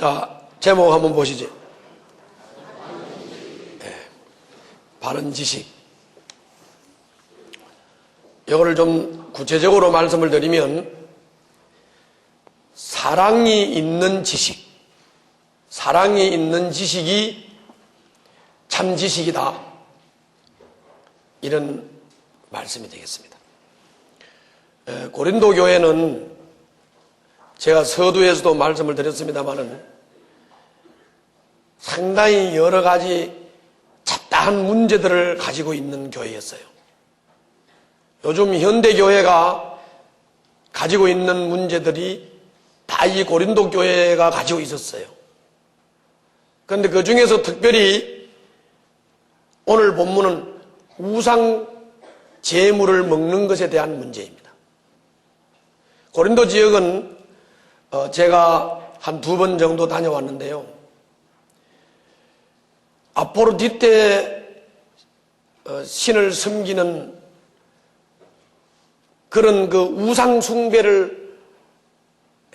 자, 제목 한번 보시죠. 바른 지식. 이거를 좀 구체적으로 말씀을 드리면, 사랑이 있는 지식, 사랑이 있는 지식이 참 지식이다, 이런 말씀이 되겠습니다. 고린도 교회는 제가 서두에서도 말씀을 드렸습니다마는 상당히 여러 가지 잡다한 문제들을 가지고 있는 교회였어요. 요즘 현대교회가 가지고 있는 문제들이 다 이 고린도 교회가 가지고 있었어요. 그런데 그 중에서 특별히 오늘 본문은 우상 제물을 먹는 것에 대한 문제입니다. 고린도 지역은 제가 한 2번 정도 다녀왔는데요. 아포로디테 신을 섬기는 그런 그 우상 숭배를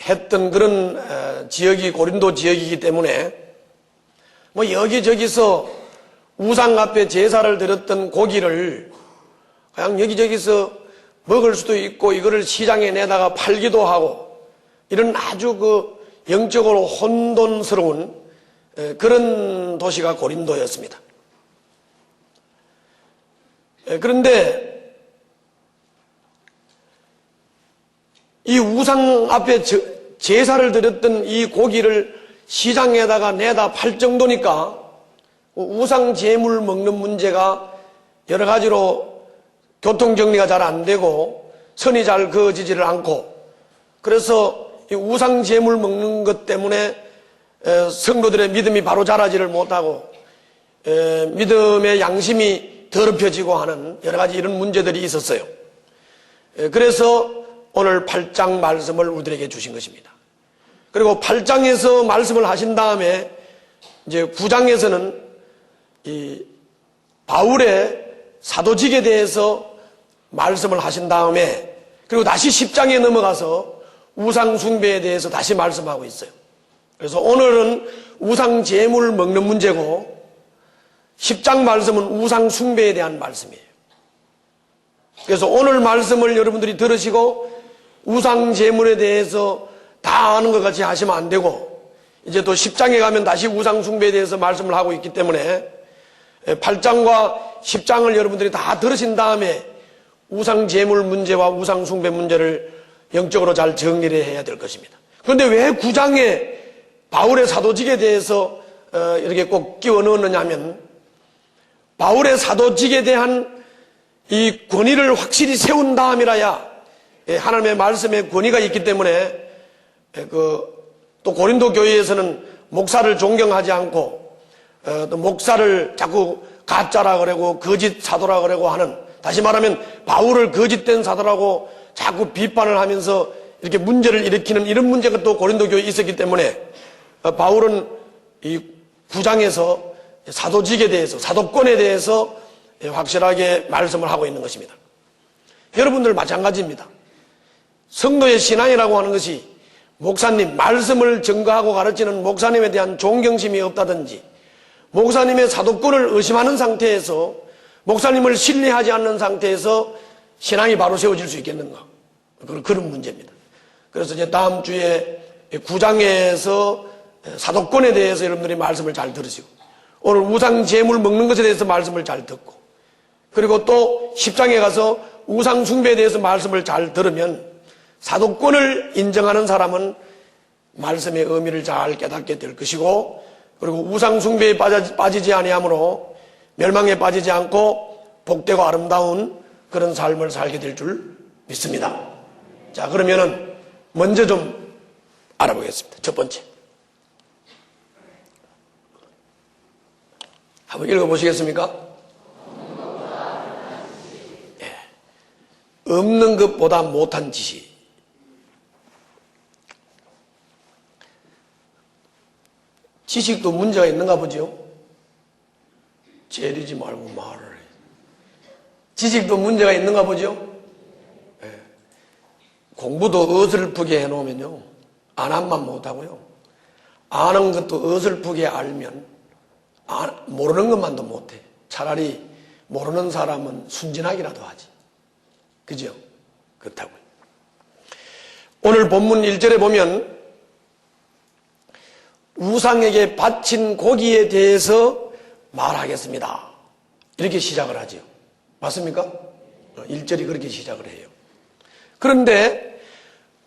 했던 그런 지역이 고린도 지역이기 때문에 뭐 여기저기서 우상 앞에 제사를 드렸던 고기를 그냥 여기저기서 먹을 수도 있고 이거를 시장에 내다가 팔기도 하고 이런 아주 그 영적으로 혼돈스러운 그런 도시가 고린도였습니다. 그런데 이 우상 앞에 제사를 드렸던 이 고기를 시장에다가 내다 팔 정도니까 우상 제물 먹는 문제가 여러 가지로 교통정리가 잘 안 되고 선이 잘 그어지지를 않고, 그래서 이 우상 제물 먹는 것 때문에 성도들의 믿음이 바로 자라지를 못하고 믿음의 양심이 더럽혀지고 하는 여러 가지 이런 문제들이 있었어요. 그래서 오늘 8장 말씀을 우리에게 주신 것입니다. 그리고 8장에서 말씀을 하신 다음에 이제 9장에서는 이 바울의 사도직에 대해서 말씀을 하신 다음에 그리고 다시 10장에 넘어가서 우상 숭배에 대해서 다시 말씀하고 있어요. 그래서 오늘은 우상 제물 먹는 문제고 10장 말씀은 우상 숭배에 대한 말씀이에요. 그래서 오늘 말씀을 여러분들이 들으시고 우상 제물에 대해서 다 아는 것 같이 하시면 안 되고, 이제 또 10장에 가면 다시 우상 숭배에 대해서 말씀을 하고 있기 때문에 8장과 10장을 여러분들이 다 들으신 다음에 우상 제물 문제와 우상 숭배 문제를 영적으로 잘 정리를 해야 될 것입니다. 그런데 왜 9장에 바울의 사도직에 대해서 이렇게 꼭 끼워 넣었느냐 하면, 바울의 사도직에 대한 이 권위를 확실히 세운 다음이라야 하나님의 말씀에 권위가 있기 때문에 또 고린도 교회에서는 목사를 존경하지 않고 또 목사를 자꾸 가짜라 그러고 거짓 사도라 그러고 하는, 다시 말하면 바울을 거짓된 사도라고 자꾸 비판을 하면서 이렇게 문제를 일으키는 이런 문제가 또 고린도 교회에 있었기 때문에 바울은 이 9장에서 사도직에 대해서, 사도권에 대해서 확실하게 말씀을 하고 있는 것입니다. 여러분들 마찬가지입니다. 성도의 신앙이라고 하는 것이 목사님, 말씀을 증거하고 가르치는 목사님에 대한 존경심이 없다든지, 목사님의 사도권을 의심하는 상태에서, 목사님을 신뢰하지 않는 상태에서 신앙이 바로 세워질 수 있겠는가? 그런 문제입니다. 그래서 이제 다음 주에 9장에서 사도권에 대해서 여러분들이 말씀을 잘 들으시고, 오늘 우상 제물 먹는 것에 대해서 말씀을 잘 듣고, 그리고 또 10장에 가서 우상 숭배에 대해서 말씀을 잘 들으면 사도권을 인정하는 사람은 말씀의 의미를 잘 깨닫게 될 것이고, 그리고 우상 숭배에 빠지지 아니하므로 멸망에 빠지지 않고 복되고 아름다운 그런 삶을 살게 될 줄 믿습니다. 자, 그러면은 먼저 좀 알아보겠습니다. 첫 번째, 한번 읽어보시겠습니까? 없는 것보다 못한 지식. 지식도 문제가 있는가 보죠? 재리지 말고 말을 해. 지식도 문제가 있는가 보죠? 공부도 어설프게 해놓으면요, 안 한만 못하고요, 아는 것도 어설프게 알면 모르는 것만도 못해. 차라리 모르는 사람은 순진하기라도 하지. 그죠? 그렇다고요. 오늘 본문 1절에 보면 우상에게 바친 고기에 대해서 말하겠습니다. 이렇게 시작을 하죠. 맞습니까? 1절이 그렇게 시작을 해요. 그런데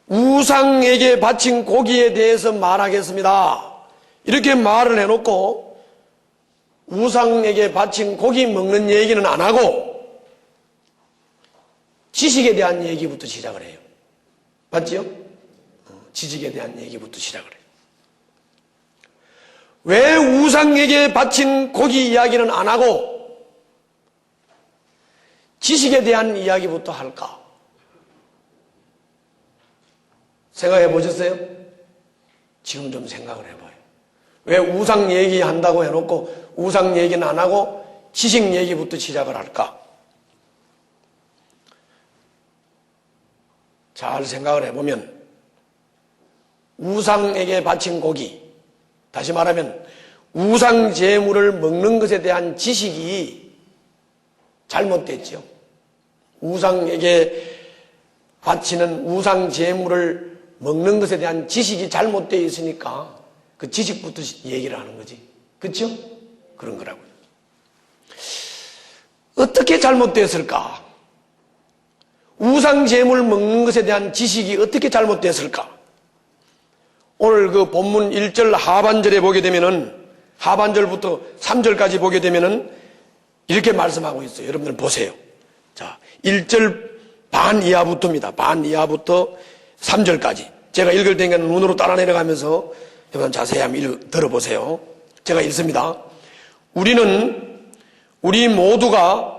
우상에게 바친 고기에 대해서 말하겠습니다. 이렇게 말을 해놓고 우상에게 바친 고기 먹는 얘기는 안 하고 지식에 대한 얘기부터 시작을 해요. 맞지요? 지식에 대한 얘기부터 시작을 해요. 왜 우상에게 바친 고기 이야기는 안 하고 지식에 대한 이야기부터 할까? 생각해 보셨어요? 지금 좀 생각을 해봐요. 왜 우상 얘기한다고 해놓고 우상 얘기는 안 하고 지식 얘기부터 시작을 할까? 잘 생각을 해보면 우상에게 바친 고기, 다시 말하면 우상 제물을 먹는 것에 대한 지식이 잘못됐죠. 우상에게 바치는 우상 제물을 먹는 것에 대한 지식이 잘못되어 있으니까 그 지식부터 얘기를 하는 거지. 그렇죠? 그런 거라고요. 어떻게 잘못됐을까? 우상 제물 먹는 것에 대한 지식이 어떻게 잘못됐을까? 오늘 그 본문 1절 하반절에 보게 되면은 하반절부터 3절까지 보게 되면은 이렇게 말씀하고 있어요. 여러분들 보세요. 자, 1절 반 이하부터입니다. 반 이하부터 3절까지. 제가 읽을 테니까 눈으로 따라 내려가면서 여러분 자세히 한번 들어보세요. 제가 읽습니다. 우리 모두가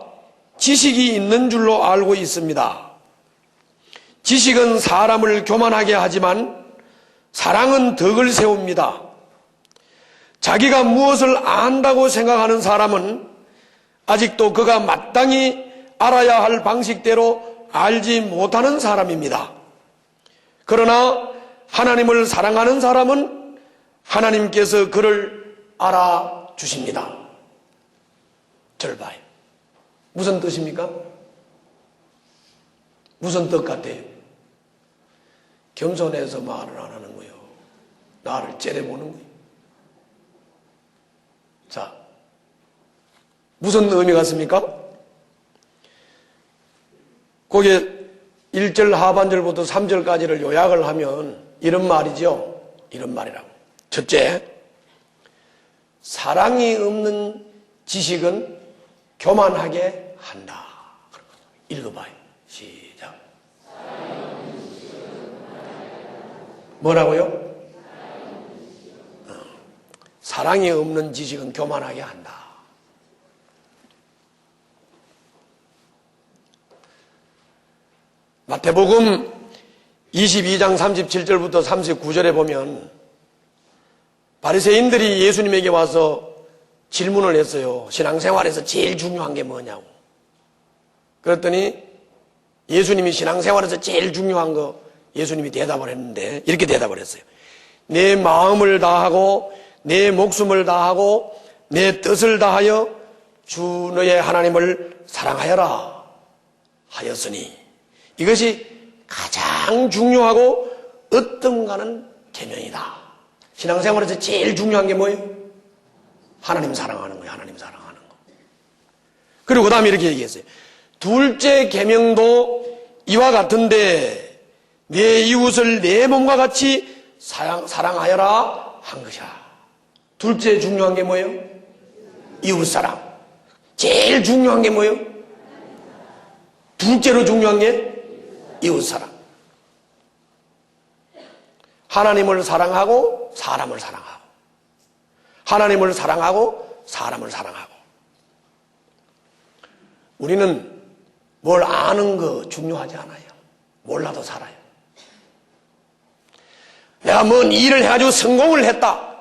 지식이 있는 줄로 알고 있습니다. 지식은 사람을 교만하게 하지만 사랑은 덕을 세웁니다. 자기가 무엇을 안다고 생각하는 사람은 아직도 그가 마땅히 알아야 할 방식대로 알지 못하는 사람입니다. 그러나 하나님을 사랑하는 사람은 하나님께서 그를 알아주십니다. 절 봐요. 무슨 뜻입니까? 무슨 뜻 같아요? 겸손해서 말을 안 하는 거예요. 나를 째려보는 거예요. 자, 무슨 의미 같습니까? 거기에 1절 하반절부터 3절까지를 요약을 하면 이런 말이죠. 이런 말이라고. 첫째, 사랑이 없는 지식은 교만하게 한다. 읽어봐요. 시작. 뭐라고요? 사랑이 없는 지식은 교만하게 한다. 마태복음 22장 37절부터 39절에 보면 바리새인들이 예수님에게 와서 질문을 했어요. 신앙생활에서 제일 중요한 게 뭐냐고. 그랬더니 예수님이 신앙생활에서 제일 중요한 거 예수님이 대답을 했는데 이렇게 대답을 했어요. 내 마음을 다하고 내 목숨을 다하고 내 뜻을 다하여 주 너의 하나님을 사랑하여라 하였으니 이것이 가장 중요하고 으뜸가는 계명이다. 신앙생활에서 제일 중요한 게 뭐예요? 하나님 사랑하는 거예요. 하나님 사랑하는 거. 그리고 그 다음에 이렇게 얘기했어요. 둘째 계명도 이와 같은데 내 이웃을 내 몸과 같이 사랑하여라 한 것이야. 둘째 중요한 게 뭐예요? 이웃사랑. 제일 중요한 게 뭐예요? 둘째로 중요한 게 이웃사랑. 하나님을 사랑하고 사람을 사랑하고 하나님을 사랑하고 사람을 사랑하고. 우리는 뭘 아는 거 중요하지 않아요. 몰라도 살아요. 내가 뭔 일을 해가지고 성공을 했다.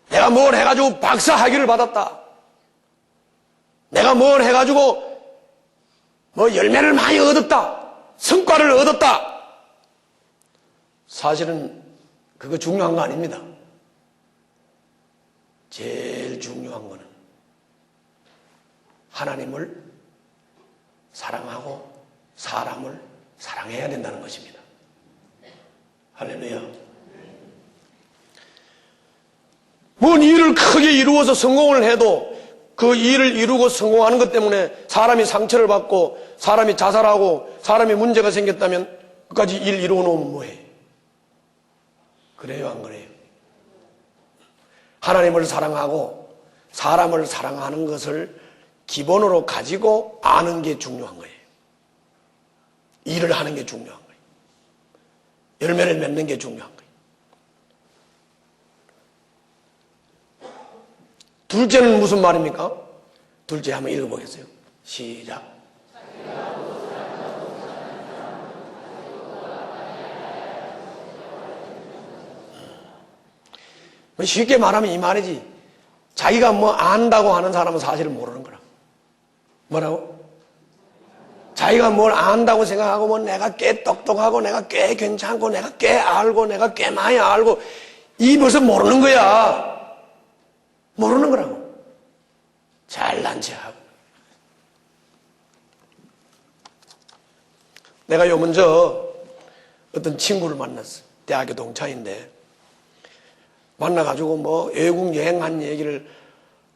내가 뭘 해가지고 박사 학위를 받았다. 내가 뭘 해가지고 뭐 열매를 많이 얻었다. 성과를 얻었다. 사실은 그거 중요한 거 아닙니다. 제일 중요한 거는 하나님을 사랑하고 사람을 사랑해야 된다는 것입니다. 할렐루야. 뭔 일을 크게 이루어서 성공을 해도 그 일을 이루고 성공하는 것 때문에 사람이 상처를 받고 사람이 자살하고 사람이 문제가 생겼다면 끝까지 일 이루어 놓으면 뭐해? 그래요, 안 그래요? 하나님을 사랑하고 사람을 사랑하는 것을 기본으로 가지고 아는 게 중요한 거예요. 일을 하는 게 중요한 거예요. 열매를 맺는 게 중요한 거예요. 둘째는 무슨 말입니까? 둘째 한번 읽어보겠어요. 시작. 쉽게 말하면 이 말이지. 자기가 뭐 안다고 하는 사람은 사실을 모르는 거라. 뭐라고? 자기가 뭘 안다고 생각하고 뭐 내가 꽤 똑똑하고 내가 꽤 괜찮고 내가 꽤 알고 내가 꽤 많이 알고 이 벌써 모르는 거야. 모르는 거라고. 잘난 체하고. 내가 요 먼저 어떤 친구를 만났어. 대학교 동창인데 만나가지고 뭐 외국 여행한 얘기를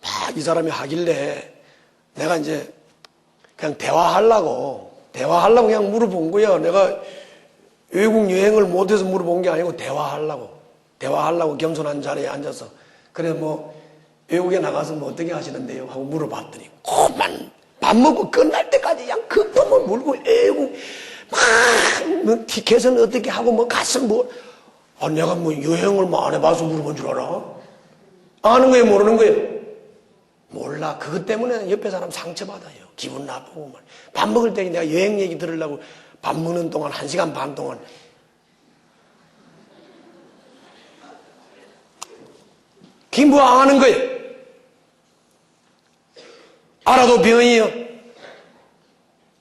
막 이 사람이 하길래 내가 이제 그냥 대화하려고 그냥 물어본 거야. 내가 외국 여행을 못해서 물어본 게 아니고 대화하려고 겸손한 자리에 앉아서 그래 뭐 외국에 나가서 뭐 어떻게 하시는데요? 하고 물어봤더니 그만 밥 먹고 끝날 때까지 그냥 그 똥을 물고 외국 막 티켓은 어떻게 하고 뭐 가서 뭐 내가 뭐 여행을 뭐 안 해봐서 물어본 줄 알아? 아는 거예요, 모르는 거예요? 몰라. 그것 때문에 옆에 사람 상처받아요. 기분 나쁘고. 밥 먹을 때 내가 여행 얘기 들으려고 밥 먹는 동안 1시간 반 동안 김부 아는 거예요. 알아도 병이에요.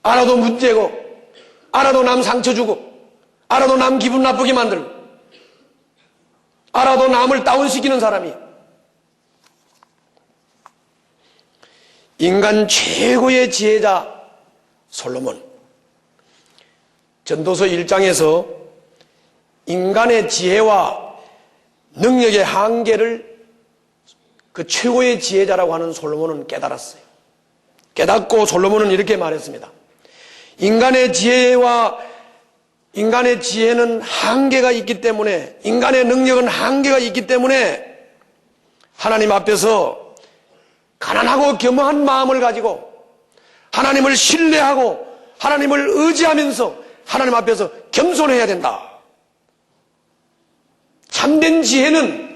알아도 문제고 알아도 남 상처 주고 알아도 남 기분 나쁘게 만들고 알아도 남을 다운시키는 사람이 인간 최고의 지혜자 솔로몬 전도서 1장에서 인간의 지혜와 능력의 한계를 그 최고의 지혜자라고 하는 솔로몬은 깨달았어요. 깨닫고 솔로몬은 이렇게 말했습니다. 인간의 지혜는 한계가 있기 때문에 인간의 능력은 한계가 있기 때문에 하나님 앞에서 가난하고 겸허한 마음을 가지고 하나님을 신뢰하고 하나님을 의지하면서 하나님 앞에서 겸손해야 된다. 참된 지혜는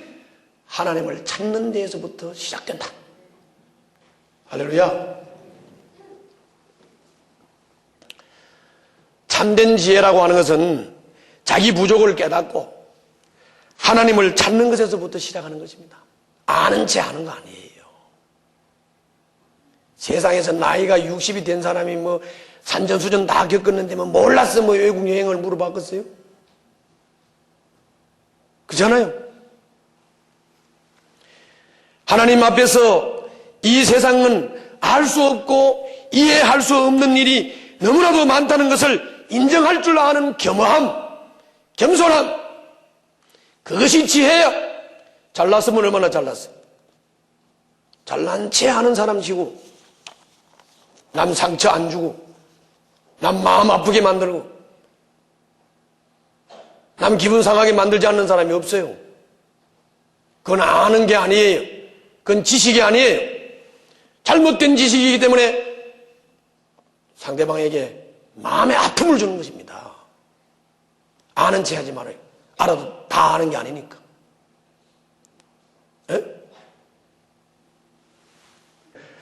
하나님을 찾는 데에서부터 시작된다. 할렐루야. 참된 지혜라고 하는 것은 자기 부족을 깨닫고 하나님을 찾는 것에서부터 시작하는 것입니다. 아는 체 하는 거 아니에요. 세상에서 나이가 60이 된 사람이 뭐 산전수전 다 겪었는데 뭐 몰랐어 뭐 외국 여행을 물어봤겠어요? 그렇잖아요. 하나님 앞에서 이 세상은 알 수 없고 이해할 수 없는 일이 너무나도 많다는 것을 인정할 줄 아는 겸허함, 겸손함, 그것이 지혜야. 잘났으면 얼마나 잘났어. 잘난 체 하는 사람이고 남 상처 안 주고 남 마음 아프게 만들고 남 기분 상하게 만들지 않는 사람이 없어요. 그건 아는 게 아니에요. 그건 지식이 아니에요. 잘못된 지식이기 때문에 상대방에게 마음의 아픔을 주는 것입니다. 아는 체 하지 말아요. 알아도 다 아는 게 아니니까. 에?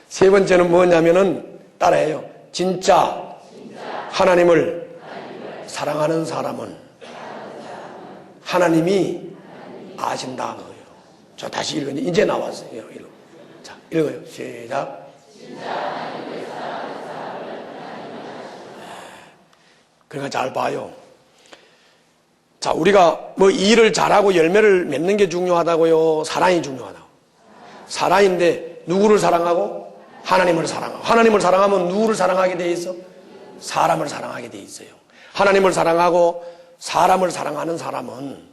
세 번째는 뭐냐면은 따라해요. 진짜 하나님을 사랑하는 사람은 하나님이 아신다 그거예요. 저 다시 읽어요. 이제 나왔어요. 읽어. 자, 읽어요. 시작. 그러니까 잘 봐요. 자, 우리가 뭐 일을 잘하고 열매를 맺는 게 중요하다고요? 사랑이 중요하다고? 사랑인데 누구를 사랑하고? 하나님을 사랑하고. 하나님을 사랑하면 누구를 사랑하게 돼 있어? 사람을 사랑하게 돼 있어요. 하나님을 사랑하고 사람을 사랑하는 사람은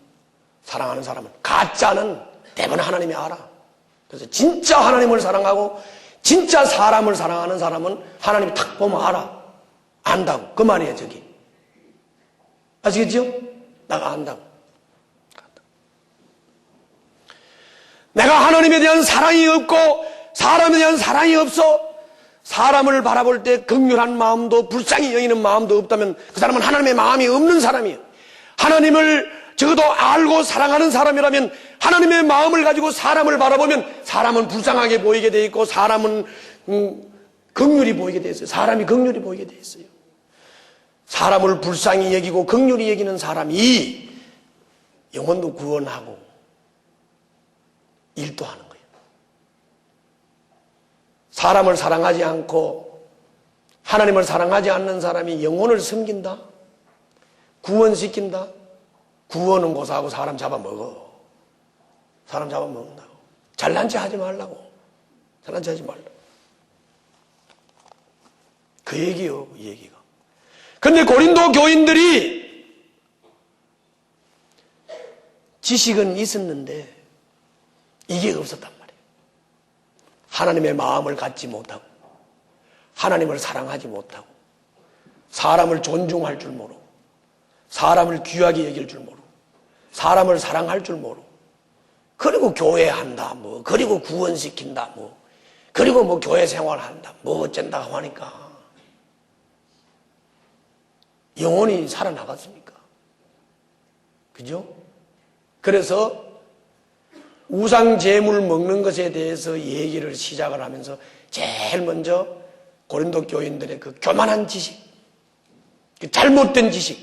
가짜는 대부분 하나님이 알아. 그래서 진짜 하나님을 사랑하고 진짜 사람을 사랑하는 사람은 하나님이 탁 보면 알아. 안다고. 그 말이에요, 저기. 아시겠죠? 내가 안다고. 내가 하나님에 대한 사랑이 없고 사람에 대한 사랑이 없어. 사람을 바라볼 때 긍휼한 마음도 불쌍히 여기는 마음도 없다면 그 사람은 하나님의 마음이 없는 사람이에요. 하나님을 적어도 알고 사랑하는 사람이라면 하나님의 마음을 가지고 사람을 바라보면 사람은 불쌍하게 보이게 돼 있고 사람은 긍휼히 보이게 돼 있어요. 사람이 긍휼히 보이게 돼 있어요. 사람을 불쌍히 여기고 긍휼히 여기는 사람이 영혼도 구원하고 일도 하는 거예요. 사람을 사랑하지 않고 하나님을 사랑하지 않는 사람이 영혼을 섬긴다? 구원시킨다? 구원은 고사하고 사람 잡아먹어. 사람 잡아먹는다고. 잘난 체 하지 말라고. 잘난 체 하지 말라고. 그 얘기요, 이 얘기가. 근데 고린도 교인들이 지식은 있었는데 이게 없었단 말이에요. 하나님의 마음을 갖지 못하고 하나님을 사랑하지 못하고 사람을 존중할 줄 모르고 사람을 귀하게 여길 줄 모르고 사람을 사랑할 줄 모르고 그리고 교회한다 뭐 그리고 구원시킨다 뭐 그리고 뭐 교회 생활한다 뭐 어쩐다고 하니까 영혼이 살아나갔습니까? 그죠? 그래서 우상 제물 먹는 것에 대해서 얘기를 시작을 하면서 제일 먼저 고린도 교인들의 그 교만한 지식, 그 잘못된 지식,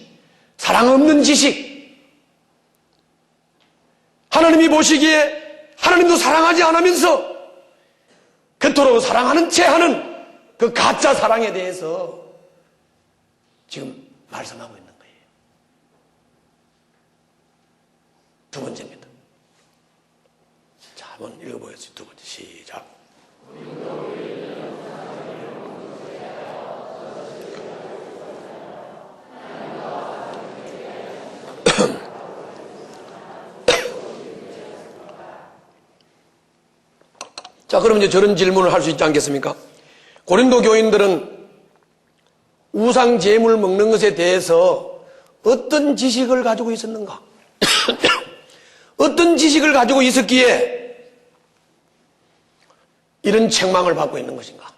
사랑 없는 지식, 하나님이 보시기에 하나님도 사랑하지 않으면서 그토록 사랑하는 채 하는 그 가짜 사랑에 대해서 지금 말씀하고 있는 거예요. 두 번째입니다. 자, 한번 읽어보겠습니다. 두 번째 시작. 자, 그럼 이제 저런 질문을 할 수 있지 않겠습니까? 고린도 교인들은 우상 제물 먹는 것에 대해서 어떤 지식을 가지고 있었는가? 어떤 지식을 가지고 있었기에 이런 책망을 받고 있는 것인가?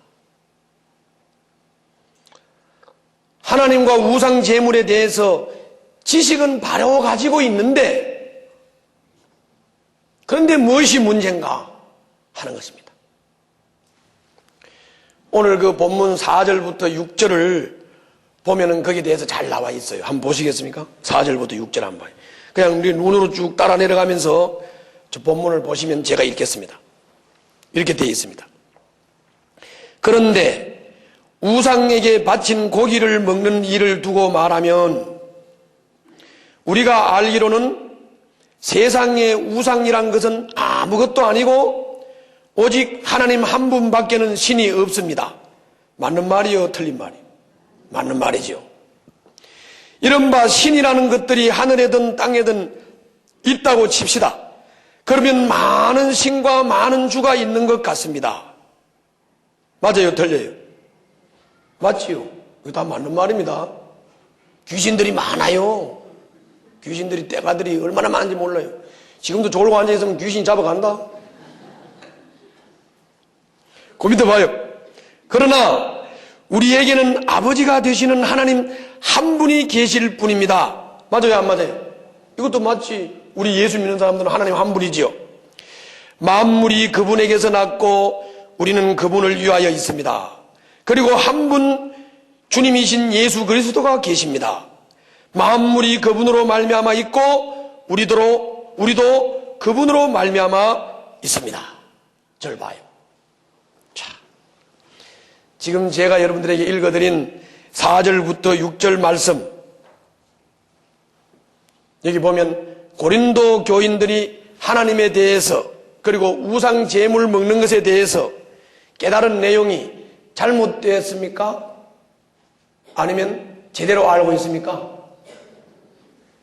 하나님과 우상 제물에 대해서 지식은 바로 가지고 있는데 그런데 무엇이 문제인가 하는 것입니다. 오늘 그 본문 4절부터 6절을 보면은 거기에 대해서 잘 나와 있어요. 한번 보시겠습니까? 4절부터 6절 한번 봐요. 그냥 우리 눈으로 쭉 따라 내려가면서 저 본문을 보시면 제가 읽겠습니다. 이렇게 되어 있습니다. 그런데 우상에게 바친 고기를 먹는 일을 두고 말하면 우리가 알기로는 세상의 우상이란 것은 아무것도 아니고 오직 하나님 한 분밖에는 신이 없습니다. 맞는 말이요, 틀린 말이요? 맞는 말이죠. 이른바 신이라는 것들이 하늘에든 땅에든 있다고 칩시다. 그러면 많은 신과 많은 주가 있는 것 같습니다. 맞아요, 틀려요? 맞지요? 이거 다 맞는 말입니다. 귀신들이 많아요. 귀신들이 떼가들이 얼마나 많은지 몰라요. 지금도 졸고 앉아있으면 귀신 잡아간다. 그 밑에 봐요. 그러나 우리에게는 아버지가 되시는 하나님 한 분이 계실 뿐입니다. 맞아요, 안 맞아요? 이것도 맞지. 우리 예수 믿는 사람들은 하나님 한 분이지요. 만물이 그분에게서 났고 우리는 그분을 위하여 있습니다. 그리고 한 분 주님이신 예수 그리스도가 계십니다. 만물이 그분으로 말미암아 있고 우리도 그분으로 말미암아 있습니다. 절 봐요. 자, 지금 제가 여러분들에게 읽어드린 4절부터 6절 말씀, 여기 보면 고린도 교인들이 하나님에 대해서 그리고 우상 제물 먹는 것에 대해서 깨달은 내용이 잘못되었습니까? 아니면 제대로 알고 있습니까?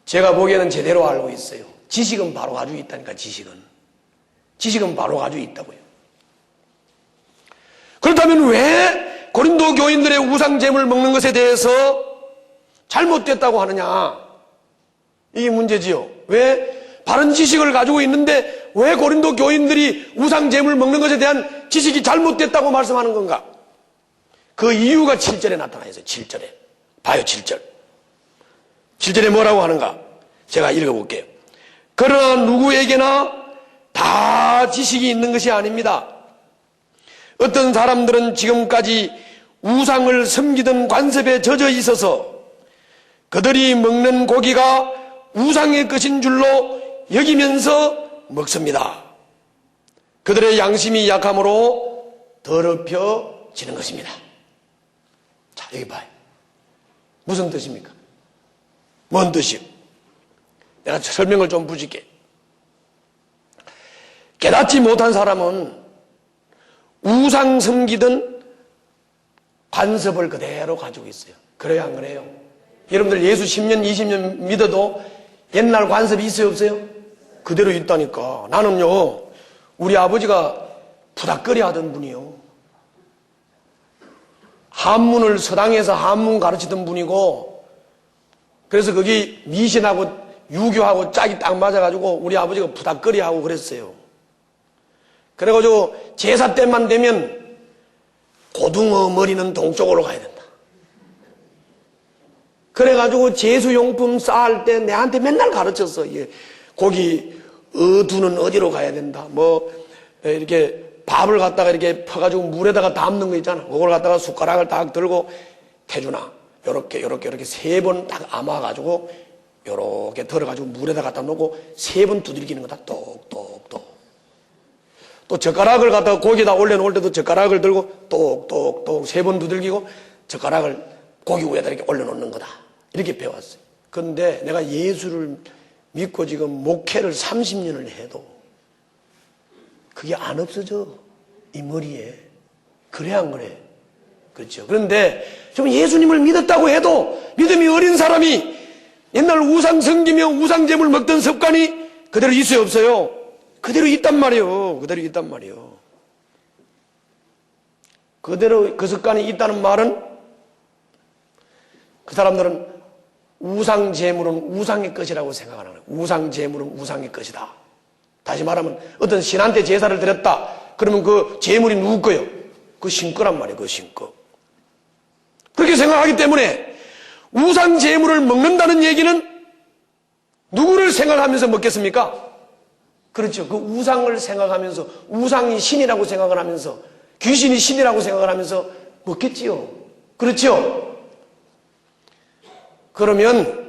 제가 보기에는 제대로 알고 있어요. 지식은 바로 가지고 있다니까, 지식은 바로 가지고 있다고요. 그렇다면 왜 고린도 교인들의 우상 제물 먹는 것에 대해서 잘못됐다고 하느냐? 이게 문제지요. 왜 바른 지식을 가지고 있는데 왜 고린도 교인들이 우상 제물 먹는 것에 대한 지식이 잘못됐다고 말씀하는 건가? 그 이유가 7절에 나타나 있어요. 7절에. 봐요, 7절. 7절에 뭐라고 하는가? 제가 읽어볼게요. 그러나 누구에게나 다 지식이 있는 것이 아닙니다. 어떤 사람들은 지금까지 우상을 섬기던 관습에 젖어 있어서 그들이 먹는 고기가 우상의 것인 줄로 여기면서 먹습니다. 그들의 양심이 약함으로 더럽혀지는 것입니다. 자, 여기 봐요. 무슨 뜻입니까? 뭔 뜻이요? 내가 설명을 좀 붙일게. 깨닫지 못한 사람은 우상 섬기던 관습을 그대로 가지고 있어요. 그래요, 안 그래요? 여러분들 예수 10년, 20년 믿어도 옛날 관습이 있어요, 없어요? 그대로 있다니까. 나는요, 우리 아버지가 부닥거리 하던 분이요. 한문을 서당에서 한문 가르치던 분이고, 그래서 거기 미신하고 유교하고 짝이 딱 맞아가지고 우리 아버지가 부닥거리 하고 그랬어요. 그래가지고 제사 때만 되면 고등어 머리는 동쪽으로 가야 된다. 그래가지고 제수용품 쌓을 때 내한테 맨날 가르쳤어. 고기 두는 어디로 가야 된다. 뭐 이렇게 밥을 갖다가 이렇게 퍼가지고 물에다가 담는 거 있잖아. 그걸 갖다가 숟가락을 딱 들고 태준아 요렇게 3번 딱 감아가지고 요렇게 덜어가지고 물에다 갖다 놓고 3번 두들기는 거다. 똑똑똑. 또 젓가락을 갖다가 고기에다 올려놓을 때도 젓가락을 들고 똑똑똑 3번 두들기고 젓가락을 고기 위에다 이렇게 올려놓는 거다. 이렇게 배웠어요. 그런데 내가 예수를 믿고 지금 목회를 30년을 해도 그게 안 없어져. 이 머리에. 그래 안 그래? 그렇죠. 그런데 좀 예수님을 믿었다고 해도 믿음이 어린 사람이 옛날 우상 섬기며 우상 제물 먹던 습관이 그대로 있어요, 없어요? 그대로 있단 말이에요. 그대로 있단 말이에요. 그대로 그 습관이 있다는 말은 그 사람들은 우상 제물은 우상의 것이라고 생각하는 거예요. 우상 제물은 우상의 것이다. 다시 말하면 어떤 신한테 제사를 드렸다. 그러면 그 제물이 누구 거예요? 그 신거란 말이에요. 그 신거. 그렇게 생각하기 때문에 우상 제물을 먹는다는 얘기는 누구를 생각하면서 먹겠습니까? 그렇죠. 그 우상을 생각하면서 우상이 신이라고 생각을 하면서 귀신이 신이라고 생각을 하면서 먹겠지요. 그렇죠. 그러면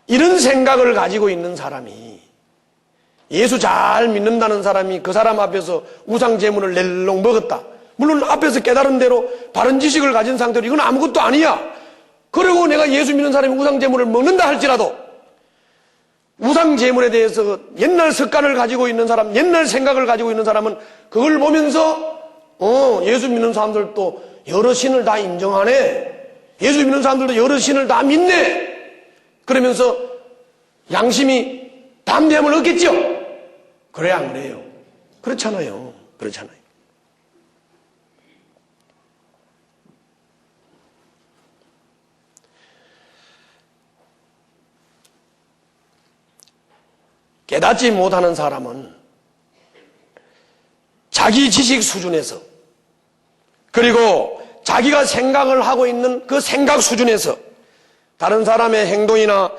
이런 생각을 가지고 있는 사람이 예수 잘 믿는다는 사람이 그 사람 앞에서 우상 제물을 낼렁 먹었다. 물론 앞에서 깨달은 대로 바른 지식을 가진 상태로 이건 아무것도 아니야. 그리고 내가 예수 믿는 사람이 우상 제물을 먹는다 할지라도 우상 제물에 대해서 옛날 습관을 가지고 있는 사람, 옛날 생각을 가지고 있는 사람은 그걸 보면서 예수 믿는 사람들도 여러 신을 다 인정하네. 예수 믿는 사람들도 여러 신을 다 믿네. 그러면서 양심이 담대함을 얻겠죠. 그래 안 그래요? 그렇잖아요. 그렇잖아요. 깨닫지 못하는 사람은 자기 지식 수준에서 그리고 자기가 생각을 하고 있는 그 생각 수준에서 다른 사람의 행동이나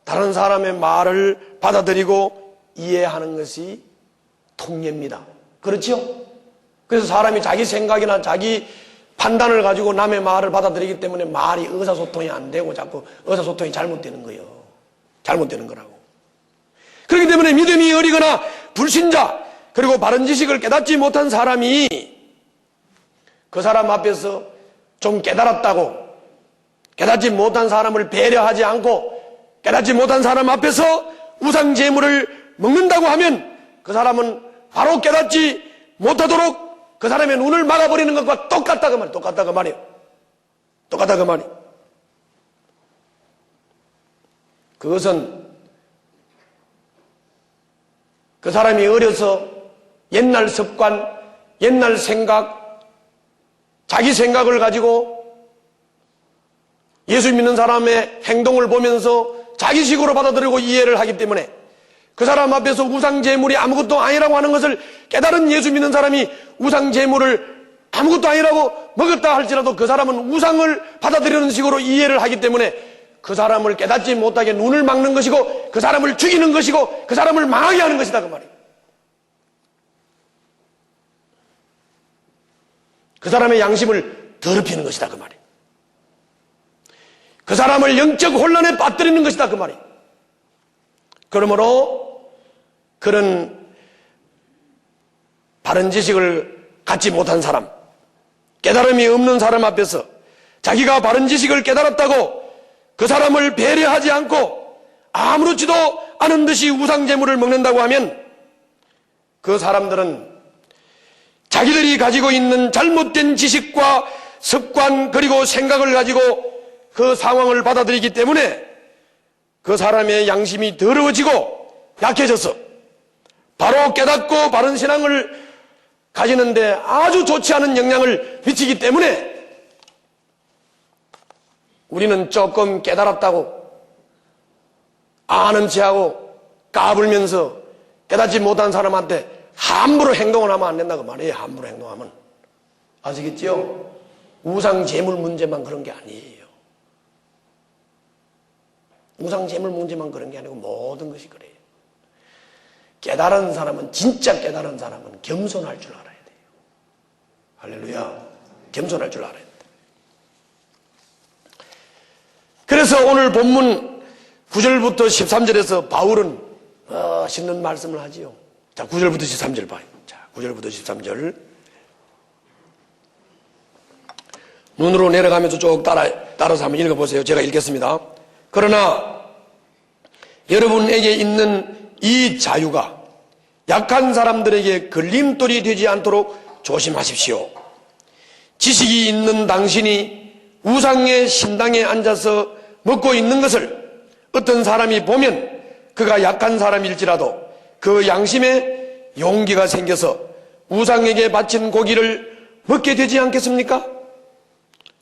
다른 사람의 말을 받아들이고 이해하는 것이 통례입니다. 그렇죠? 그래서 사람이 자기 생각이나 자기 판단을 가지고 남의 말을 받아들이기 때문에 말이 의사소통이 안 되고 자꾸 의사소통이 잘못되는 거예요. 잘못되는 거라고. 그렇기 때문에 믿음이 어리거나 불신자 그리고 바른 지식을 깨닫지 못한 사람이 그 사람 앞에서 좀 깨달았다고 깨닫지 못한 사람을 배려하지 않고 깨닫지 못한 사람 앞에서 우상 제물을 먹는다고 하면 그 사람은 바로 깨닫지 못하도록 그 사람의 눈을 막아버리는 것과 똑같다 그 말이에요. 똑같다 그 말이에요. 똑같다 그 말이에요. 그것은 그 사람이 어려서 옛날 습관, 옛날 생각, 자기 생각을 가지고 예수 믿는 사람의 행동을 보면서 자기식으로 받아들이고 이해를 하기 때문에 그 사람 앞에서 우상 제물이 아무것도 아니라고 하는 것을 깨달은 예수 믿는 사람이 우상 제물을 아무것도 아니라고 먹었다 할지라도 그 사람은 우상을 받아들이는 식으로 이해를 하기 때문에 그 사람을 깨닫지 못하게 눈을 막는 것이고 그 사람을 죽이는 것이고 그 사람을 망하게 하는 것이다 그 말이에요. 그 사람의 양심을 더럽히는 것이다 그 말이에요. 그 사람을 영적 혼란에 빠뜨리는 것이다 그 말이에요. 그러므로 그런 바른 지식을 갖지 못한 사람, 깨달음이 없는 사람 앞에서 자기가 바른 지식을 깨달았다고 그 사람을 배려하지 않고 아무렇지도 않은 듯이 우상제물을 먹는다고 하면 그 사람들은 자기들이 가지고 있는 잘못된 지식과 습관 그리고 생각을 가지고 그 상황을 받아들이기 때문에 그 사람의 양심이 더러워지고 약해져서 바로 깨닫고 바른 신앙을 가지는데 아주 좋지 않은 영향을 미치기 때문에 우리는 조금 깨달았다고 아는 체하고 까불면서 깨닫지 못한 사람한테 함부로 행동을 하면 안 된다고 말이에요. 함부로 행동하면. 아시겠지요? 우상 재물 문제만 그런 게 아니에요. 우상 재물 문제만 그런 게 아니고 모든 것이 그래요. 깨달은 사람은, 진짜 깨달은 사람은 겸손할 줄 알아야 돼요. 할렐루야. 겸손할 줄 알아야 돼요. 그래서 오늘 본문 9절부터 13절에서 바울은 멋있는 말씀을 하지요. 자, 9절부터 13절 봐요. 자, 9절부터 13절. 눈으로 내려가면서 쭉 따라서 한번 읽어보세요. 제가 읽겠습니다. 그러나 여러분에게 있는 이 자유가 약한 사람들에게 걸림돌이 되지 않도록 조심하십시오. 지식이 있는 당신이 우상의 신당에 앉아서 먹고 있는 것을 어떤 사람이 보면 그가 약한 사람일지라도 그 양심에 용기가 생겨서 우상에게 바친 고기를 먹게 되지 않겠습니까?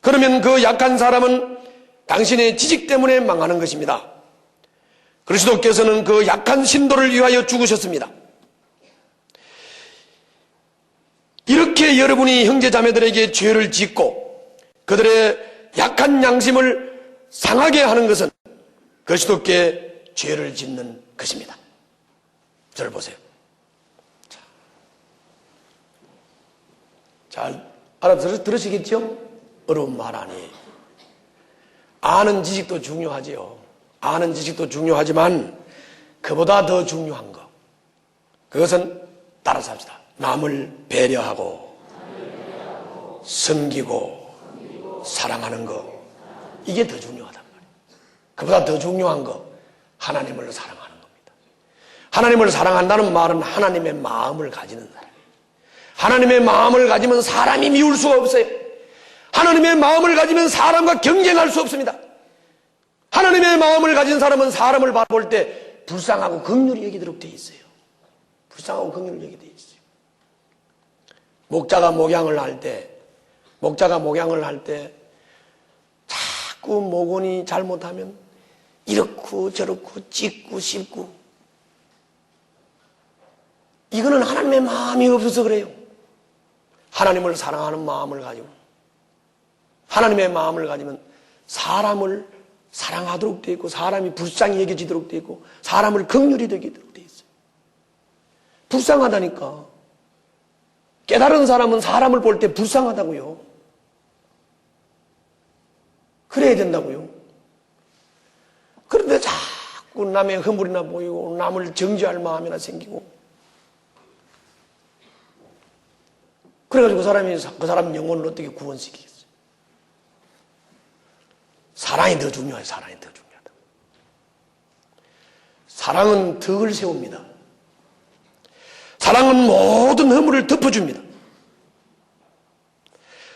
그러면 그 약한 사람은 당신의 지식 때문에 망하는 것입니다. 그리스도께서는 그 약한 신도를 위하여 죽으셨습니다. 이렇게 여러분이 형제자매들에게 죄를 짓고 그들의 약한 양심을 상하게 하는 것은 그리스도께 죄를 짓는 것입니다. 저를 보세요. 잘 알아들으시겠죠? 어려운 말 아니에요. 아는 지식도 중요하지요. 아는 지식도 중요하지만 그보다 더 중요한 거, 그것은 따라서 합시다. 남을 배려하고 섬기고 사랑하는 거, 이게 더 중요하단 말이에요. 그보다 더 중요한 거, 하나님을 사랑하는 겁니다. 하나님을 사랑한다는 말은 하나님의 마음을 가지는 사람이에요. 하나님의 마음을 가지면 사람이 미울 수가 없어요. 하나님의 마음을 가지면 사람과 경쟁할 수 없습니다. 하나님의 마음을 가진 사람은 사람을 바라볼 때 불쌍하고 긍휼히 여기도록 되어 있어요. 불쌍하고 긍휼히 여기도록 되어 있어요. 목자가 목양을 할 때 자꾸 모곤이 잘못하면 이렇고 저렇고 찢고 씹고, 이거는 하나님의 마음이 없어서 그래요. 하나님을 사랑하는 마음을 가지고, 하나님의 마음을 가지면 사람을 사랑하도록 되어 있고, 사람이 불쌍히 여겨지도록 되어 있고, 사람을 긍휼히 여기도록 되어 있어요. 불쌍하다니까. 깨달은 사람은 사람을 볼 때 불쌍하다고요. 그래야 된다고요. 그런데 자꾸 남의 허물이나 보이고 남을 정죄할 마음이나 생기고, 그래가지고 그 사람 영혼을 어떻게 구원시키겠어요? 사랑이 더 중요해요. 사랑이 더 중요하다. 사랑은 덕을 세웁니다. 사랑은 모든 허물을 덮어줍니다.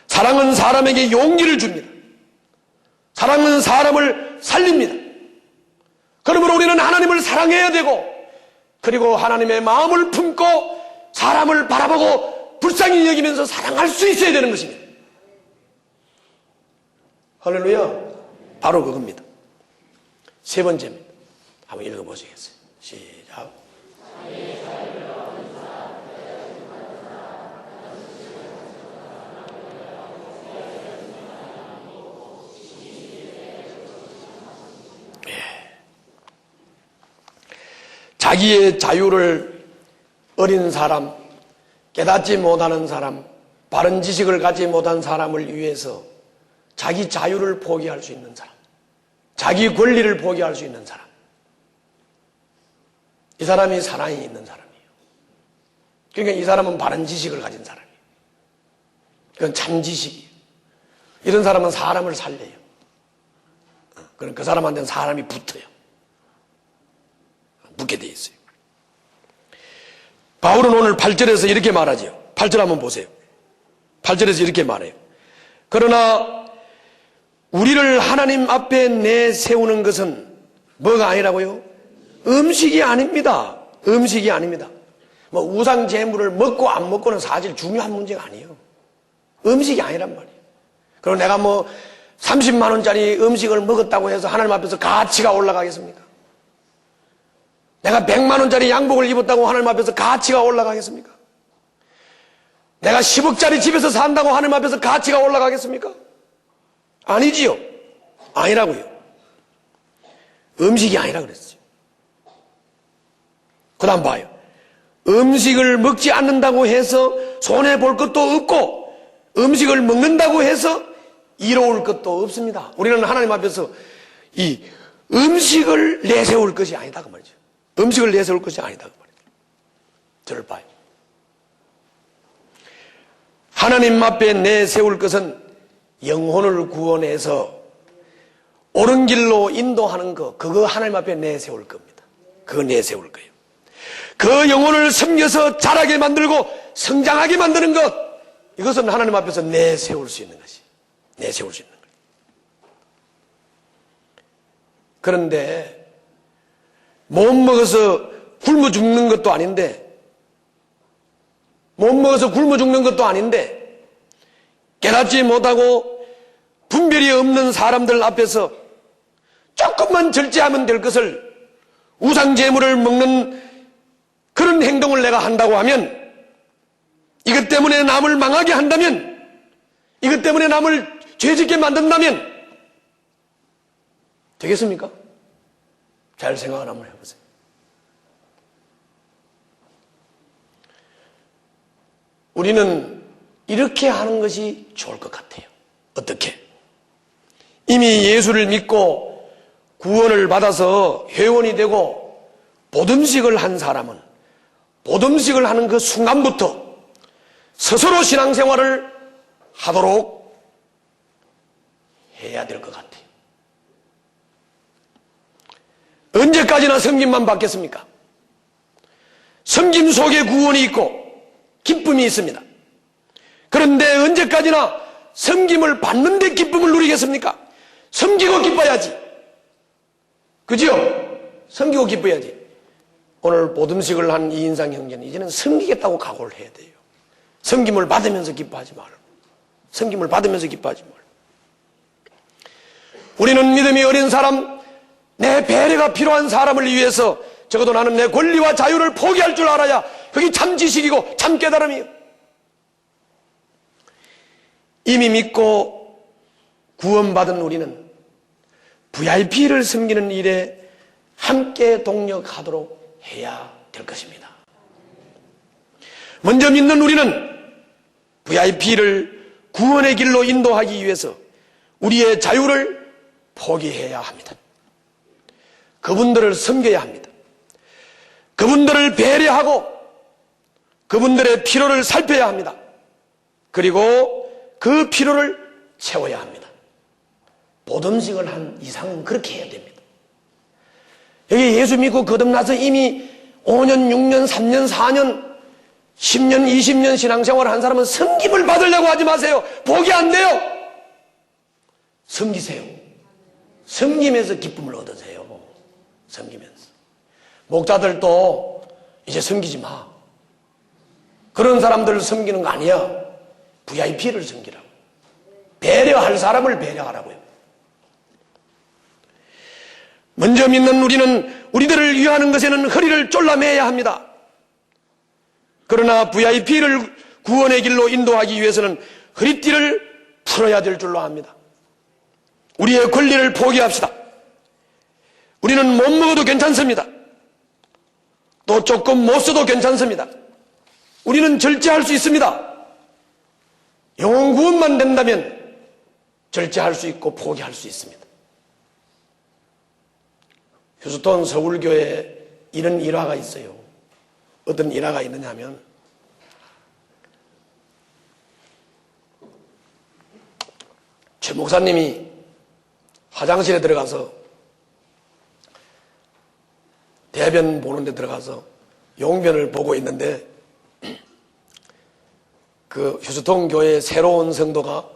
사랑은 사람에게 용기를 줍니다. 사랑은 사람을 살립니다. 그러므로 우리는 하나님을 사랑해야 되고, 그리고 하나님의 마음을 품고 사람을 바라보고 불쌍히 여기면서 사랑할 수 있어야 되는 것입니다. 할렐루야. 바로 그겁니다. 세 번째입니다. 한번 읽어보시겠어요? 시작. 자기의 자유를 어린 사람, 깨닫지 못하는 사람, 바른 지식을 갖지 못한 사람을 위해서 자기 자유를 포기할 수 있는 사람, 자기 권리를 포기할 수 있는 사람, 이 사람이 사랑이 있는 사람이에요. 그러니까 이 사람은 바른 지식을 가진 사람이에요. 그건 참 지식이에요. 이런 사람은 사람을 살려요. 그럼 그 사람한테는 사람이 붙어요. 붙게 돼 있어요. 바울은 오늘 8절에서 이렇게 말하지요. 8절 한번 보세요. 8절에서 이렇게 말해요. 그러나 우리를 하나님 앞에 내세우는 것은 뭐가 아니라고요? 음식이 아닙니다. 음식이 아닙니다. 뭐 우상 제물을 먹고 안 먹고는 사실 중요한 문제가 아니에요. 음식이 아니란 말이에요. 그리고 내가 뭐 30만 원짜리 음식을 먹었다고 해서 하나님 앞에서 가치가 올라가겠습니까? 내가 100만 원짜리 양복을 입었다고 하나님 앞에서 가치가 올라가겠습니까? 내가 10억짜리 집에서 산다고 하나님 앞에서 가치가 올라가겠습니까? 아니지요. 아니라고요. 음식이 아니라 그랬어요. 그 다음 봐요. 음식을 먹지 않는다고 해서 손해볼 것도 없고, 음식을 먹는다고 해서 이로울 것도 없습니다. 우리는 하나님 앞에서 이 음식을 내세울 것이 아니다 그 말이죠. 음식을 내세울 것이 아니다 그 말이죠. 저를 봐요. 하나님 앞에 내세울 것은 영혼을 구원해서 옳은 길로 인도하는 것, 그거 하나님 앞에 내세울 겁니다. 그거 내세울 거예요. 그 영혼을 섬겨서 자라게 만들고 성장하게 만드는 것, 이것은 하나님 앞에서 내세울 수 있는 것이, 내세울 수 있는 거예요. 그런데 못 먹어서 굶어 죽는 것도 아닌데, 못 먹어서 굶어 죽는 것도 아닌데, 깨닫지 못하고 분별이 없는 사람들 앞에서 조금만 절제하면 될 것을 우상 제물을 먹는 그런 행동을 내가 한다고 하면, 이것 때문에 남을 망하게 한다면, 이것 때문에 남을 죄짓게 만든다면 되겠습니까? 잘 생각을 한번 해보세요. 우리는 이렇게 하는 것이 좋을 것 같아요. 어떻게? 이미 예수를 믿고 구원을 받아서 회원이 되고 보듬식을 한 사람은 보듬식을 하는 그 순간부터 스스로 신앙생활을 하도록 해야 될 것 같아요. 언제까지나 섬김만 받겠습니까? 섬김 속에 구원이 있고 기쁨이 있습니다. 그런데 언제까지나 섬김을 받는 데 기쁨을 누리겠습니까? 섬기고 기뻐야지. 그죠? 섬기고 기뻐야지. 오늘 보듬식을 한 이인상 형제는 이제는 섬기겠다고 각오를 해야 돼요. 섬김을 받으면서 기뻐하지 말고. 섬김을 받으면서 기뻐하지 말고. 우리는 믿음이 어린 사람, 내 배려가 필요한 사람을 위해서 적어도 나는 내 권리와 자유를 포기할 줄 알아야 그게 참 지식이고 참 깨달음이에요. 이미 믿고 구원받은 우리는 VIP를 섬기는 일에 함께 동력하도록 해야 될 것입니다. 먼저 믿는 우리는 VIP를 구원의 길로 인도하기 위해서 우리의 자유를 포기해야 합니다. 그분들을 섬겨야 합니다. 그분들을 배려하고 그분들의 필요를 살펴야 합니다. 그리고 그 필요를 채워야 합니다. 보듬식을 한 이상은 그렇게 해야 됩니다. 여기 예수 믿고 거듭나서 이미 5년, 6년, 3년, 4년, 10년, 20년 신앙생활 한 사람은 섬김을 받으려고 하지 마세요. 복이 안 돼요. 섬기세요. 섬김에서 기쁨을 얻으세요. 섬기면서. 목자들도 이제 섬기지 마. 그런 사람들을 섬기는 거 아니야. VIP를 섬기라고. 배려할 사람을 배려하라고요. 먼저 믿는 우리는 우리들을 위하는 것에는 허리를 졸라매야 합니다. 그러나 VIP를 구원의 길로 인도하기 위해서는 허리띠를 풀어야 될 줄로 압니다. 우리의 권리를 포기합시다. 우리는 못 먹어도 괜찮습니다. 또 조금 못 써도 괜찮습니다. 우리는 절제할 수 있습니다. 영혼 구원만 된다면 절제할 수 있고 포기할 수 있습니다. 휴스턴 서울교회에 이런 일화가 있어요. 어떤 일화가 있느냐 하면 최 목사님이 화장실에 들어가서 대변 보는 데 들어가서 용변을 보고 있는데 그 휴스턴 교회의 새로운 성도가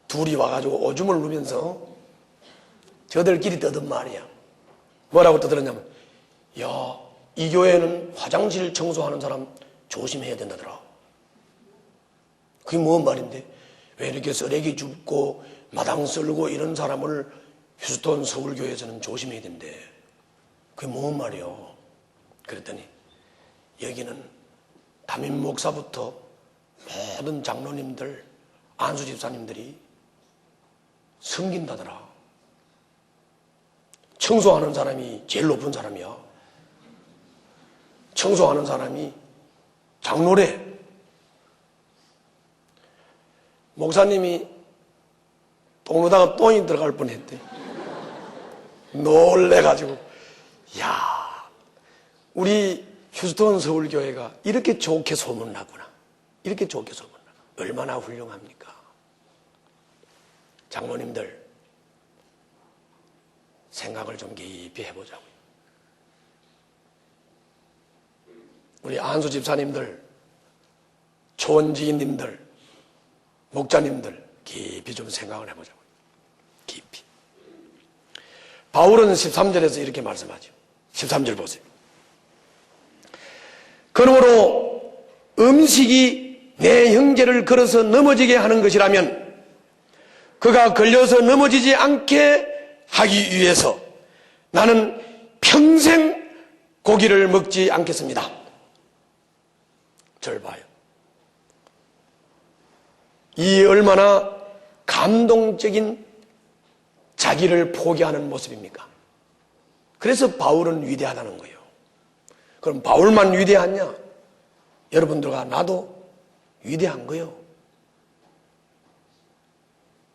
둘이 와가지고 오줌을 누면서 저들끼리 떠든 말이야. 뭐라고 떠들었냐면, 야, 이 교회는 화장실 청소하는 사람 조심해야 된다더라. 그게 뭔 말인데? 왜 이렇게 쓰레기 줍고 마당 쓸고 이런 사람을 휴스턴 서울교회에서는 조심해야 된대. 그게 뭔 말이요? 그랬더니 여기는 담임 목사부터 모든 장로님들, 안수 집사님들이 섬긴다더라. 청소하는 사람이 제일 높은 사람이야. 청소하는 사람이 장로래. 목사님이 똥누다가 똥이 들어갈 뻔했대. 놀래가지고, 야, 우리 휴스턴 서울교회가 이렇게 좋게 소문나구나. 이렇게 좋게 소문나. 얼마나 훌륭합니까? 장로님들, 생각을 좀 깊이 해보자고요. 우리 안수 집사님들, 초원지인님들, 목자님들 깊이 좀 생각을 해보자고요. 깊이. 바울은 13절에서 이렇게 말씀하죠. 13절 보세요. 그러므로 음식이 내 형제를 걸어서 넘어지게 하는 것이라면 그가 걸려서 넘어지지 않게 하기 위해서 나는 평생 고기를 먹지 않겠습니다. 절 봐요. 이 얼마나 감동적인 자기를 포기하는 모습입니까? 그래서 바울은 위대하다는 거예요. 그럼 바울만 위대하냐? 여러분들과 나도 위대한 거예요.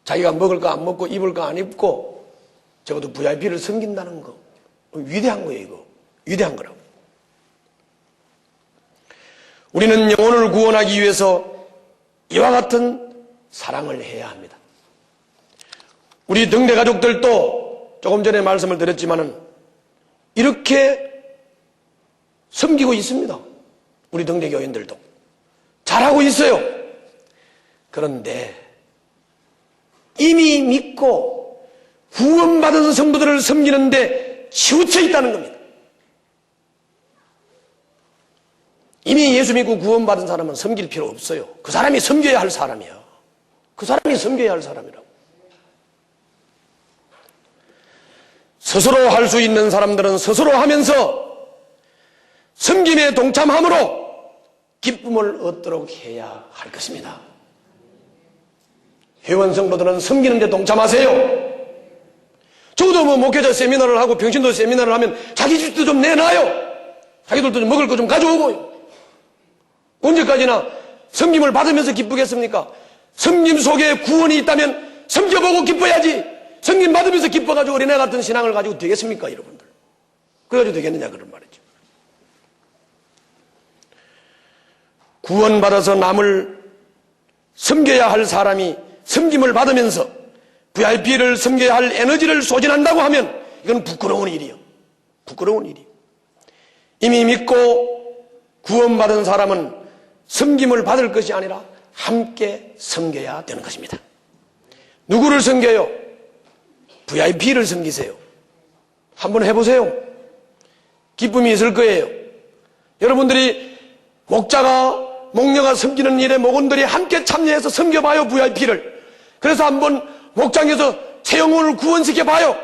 자기가 먹을 거 안 먹고 입을 거 안 입고 적어도 VIP를 섬긴다는 거 위대한 거예요. 이거 위대한 거라고. 우리는 영혼을 구원하기 위해서 이와 같은 사랑을 해야 합니다. 우리 등대 가족들도 조금 전에 말씀을 드렸지만은 이렇게 섬기고 있습니다. 우리 등대 교인들도 잘하고 있어요. 그런데 이미 믿고 구원받은 성도들을 섬기는데 치우쳐 있다는 겁니다. 이미 예수 믿고 구원받은 사람은 섬길 필요 없어요. 그 사람이 섬겨야 할 사람이야. 그 사람이 섬겨야 할 사람이라고. 스스로 할 수 있는 사람들은 스스로 하면서 섬김에 동참함으로 기쁨을 얻도록 해야 할 것입니다. 회원 성도들은 섬기는 데 동참하세요. 적어도 목회자 세미나를 하고 병신도 세미나를 하면 자기 집도 좀 내놔요. 자기들도 좀 먹을 거 좀 가져오고요. 언제까지나 섬김을 받으면서 기쁘겠습니까? 섬김 속에 구원이 있다면 섬겨보고 기뻐야지. 섬김 받으면서 기뻐가지고 어린애 같은 신앙을 가지고 되겠습니까, 여러분들? 그래가지고 되겠느냐, 그런 말이죠. 구원받아서 남을 섬겨야 할 사람이 섬김을 받으면서 VIP를 섬겨야 할 에너지를 소진한다고 하면 이건 부끄러운 일이요. 부끄러운 일이요. 이미 믿고 구원받은 사람은 섬김을 받을 것이 아니라 함께 섬겨야 되는 것입니다. 누구를 섬겨요? VIP를 섬기세요. 한번 해보세요. 기쁨이 있을 거예요. 여러분들이 목녀가 섬기는 일에 목원들이 함께 참여해서 섬겨봐요, VIP를. 그래서 한번 목장에서 새 영혼을 구원시켜봐요.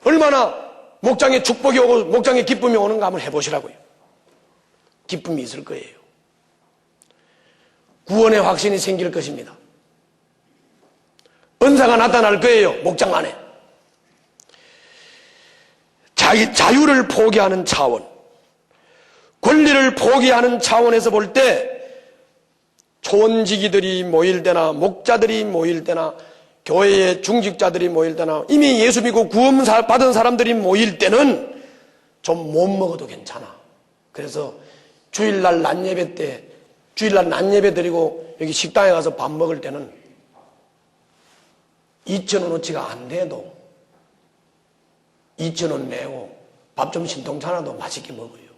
얼마나 목장에 축복이 오고 목장에 기쁨이 오는가 한번 해보시라고요. 기쁨이 있을 거예요. 구원의 확신이 생길 것입니다. 은사가 나타날 거예요, 목장 안에. 자유를 포기하는 차원, 권리를 포기하는 차원에서 볼 때 초원지기들이 모일 때나 목자들이 모일 때나 교회의 중직자들이 모일 때나 이미 예수 믿고 구원 받은 사람들이 모일 때는 좀 못 먹어도 괜찮아. 그래서 주일날 낮예배 때, 주일날 낮예배 드리고 여기 식당에 가서 밥 먹을 때는 2,000원어치가 안 돼도 2,000원 내고 밥 좀 신통찮아도 맛있게 먹어요.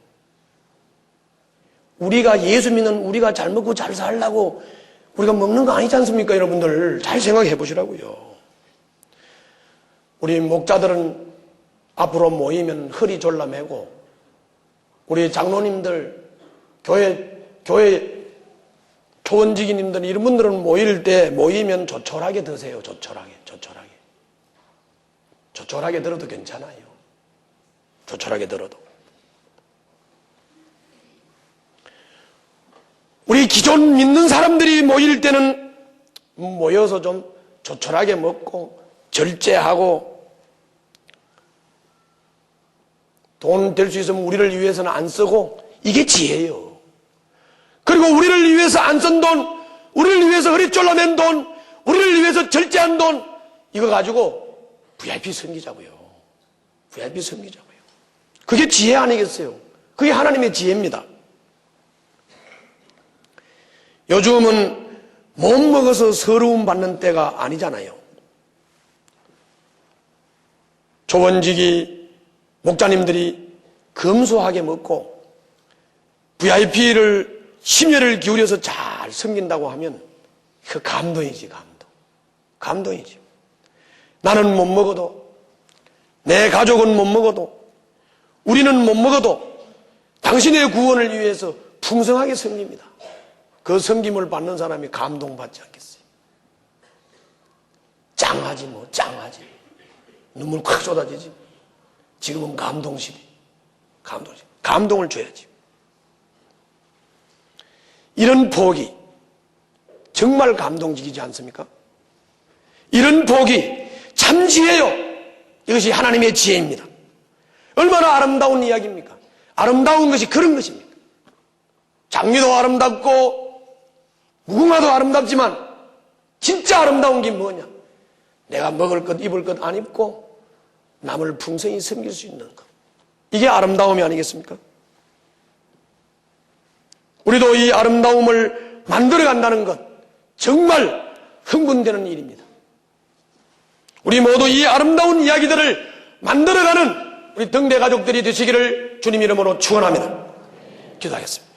우리가 예수 믿는 우리가 잘 먹고 잘 살려고 우리가 먹는 거 아니지 않습니까? 여러분들 잘 생각해 보시라고요. 우리 목자들은 앞으로 모이면 허리 졸라매고 우리 장로님들 교회 초원지기님들 이런 분들은 모이면 조촐하게 드세요. 조촐하게 들어도 괜찮아요. 조촐하게 들어도. 우리 기존 믿는 사람들이 모일 때는 모여서 좀 조촐하게 먹고 절제하고 돈 될 수 있으면 우리를 위해서는 안 쓰고 이게 지혜예요. 그리고 우리를 위해서 안 쓴 돈, 우리를 위해서 허리 졸라맨 돈, 우리를 위해서 절제한 돈 이거 가지고 VIP 섬기자고요. VIP 섬기자고요. 그게 지혜 아니겠어요? 그게 하나님의 지혜입니다. 요즘은 못 먹어서 서러움 받는 때가 아니잖아요. 초원지기 목자님들이 검소하게 먹고 VIP를 심혈을 기울여서 잘 섬긴다고 하면 그 감동이지, 감동이지. 나는 못 먹어도, 내 가족은 못 먹어도, 우리는 못 먹어도 당신의 구원을 위해서 풍성하게 섬깁니다. 그 섬김을 받는 사람이 감동받지 않겠어요? 짱하지. 눈물 콱 쏟아지지. 지금은 감동시대. 감동을 줘야지. 이런 복이 정말 감동적이지 않습니까? 이런 복이 참 지혜요. 이것이 하나님의 지혜입니다. 얼마나 아름다운 이야기입니까? 아름다운 것이 그런 것입니다. 장미도 아름답고 무궁화도 아름답지만 진짜 아름다운 게 뭐냐? 내가 먹을 것 입을 것 안 입고 남을 풍성히 섬길 수 있는 것. 이게 아름다움이 아니겠습니까? 우리도 이 아름다움을 만들어 간다는 것 정말 흥분되는 일입니다. 우리 모두 이 아름다운 이야기들을 만들어가는 우리 등대 가족들이 되시기를 주님 이름으로 축원합니다. 기도하겠습니다.